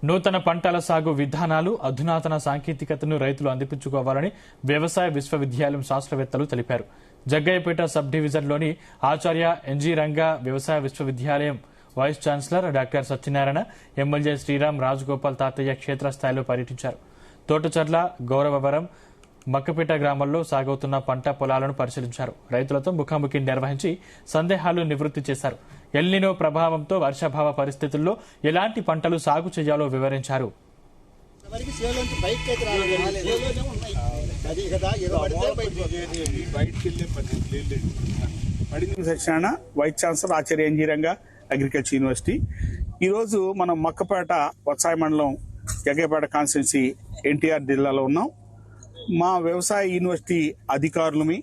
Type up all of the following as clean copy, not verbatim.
నూతన పంటల సాగు విధానాలు, అధునాతన సాంకేతికతను రైతులు అందిపుచ్చుకోవాలని వ్యవసాయ విశ్వవిద్యాలయం శాస్త్రవేత్తలు తెలిపారు. జగ్గయ్యపేట సబ్ డివిజన్లోని ఆచార్య ఎన్జీ రంగా వ్యవసాయ విశ్వవిద్యాలయం vice chancellor doctor Satyanarayana, MLA Sriram Rajagopal Tataiah క్షేత్రస్థాయిలో పర్యటించారు. తోటచర్ల, గౌరవవరం, మక్కపేట గ్రామాల్లో సాగవుతున్న పంట పొలాలను పరిశీలించారు. రైతులతో ముఖాముఖి నిర్వహించి సందేహాలు నివృత్తి చేశారు. ఎల్నినో ప్రభావంతో వర్షాభావ పరిస్థితుల్లో ఎలాంటి పంటలు సాగు చేయాలో వివరించారు. సత్యనారాయణ, వైస్ ఛాన్సలర్, ఆచార్య ఎన్జీ రంగా అగ్రికల్చర్ యూనివర్సిటీ. ఈరోజు మనం మక్కపేట వత్సాయ మండలం జగ్గయ్యపేట కాన్స్టిట్యున్సీ ఎన్టీఆర్ జిల్లాలో ఉన్నాం. మా వ్యవసాయ యూనివర్సిటీ అధికారులమి,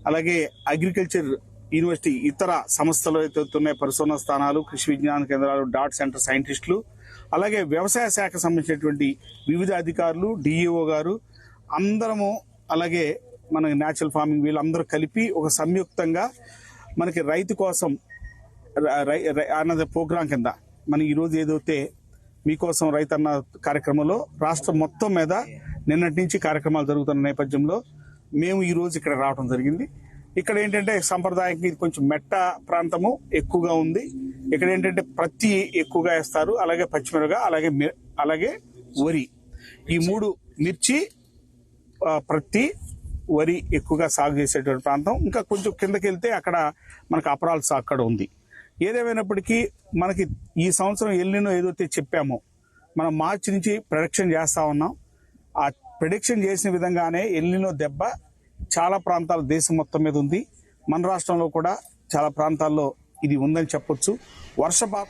అలాగే అగ్రికల్చర్ యూనివర్సిటీ ఇతర సంస్థలు ఎత్తుతున్నాయి, పరిశోధన స్థానాలు, కృషి విజ్ఞాన కేంద్రాలు, డాట్ సెంటర్ సైంటిస్టులు, అలాగే వ్యవసాయ శాఖ సంబంధించినటువంటి వివిధ అధికారులు, డిఈఓ గారు అందరము, అలాగే మన న్యాచురల్ ఫార్మింగ్ వీళ్ళందరూ కలిపి ఒక సంయుక్తంగా మనకి రైతు కోసం అన్నది ప్రోగ్రాం కింద మనం ఈరోజు ఏదైతే మీకోసం రైతు అన్న కార్యక్రమంలో రాష్ట్రం మొత్తం మీద నిన్నటి నుంచి కార్యక్రమాలు జరుగుతున్న నేపథ్యంలో మేము ఈ రోజు ఇక్కడ రావడం జరిగింది. ఇక్కడ ఏంటంటే సంప్రదాయానికి ఇది కొంచెం మెట్ట ప్రాంతము ఎక్కువగా ఉంది. ఇక్కడ ఏంటంటే ప్రత్తి ఎక్కువగా వేస్తారు, అలాగే పచ్చిమిరప, అలాగే వరి, ఈ మూడు, మిర్చి, ప్రత్తి, వరి ఎక్కువగా సాగు చేసేటువంటి ప్రాంతం. ఇంకా కొంచెం కిందకి వెళ్తే అక్కడ మనకు అపరాల సాగు అక్కడ ఉంది. ఏదేమైనప్పటికీ మనకి ఈ సంవత్సరం ఎల్నినో ఏదైతే చెప్పామో మనం మార్చి నుంచి ప్రొడిక్షన్ చేస్తా ఉన్నాం. ఆ ప్రిడిక్షన్ చేసిన విధంగానే ఎల్నినో దెబ్బ చాలా ప్రాంతాలు దేశం మొత్తం మీద ఉంది. మన రాష్ట్రంలో కూడా చాలా ప్రాంతాల్లో ఇది ఉందని చెప్పొచ్చు. వర్షపాతం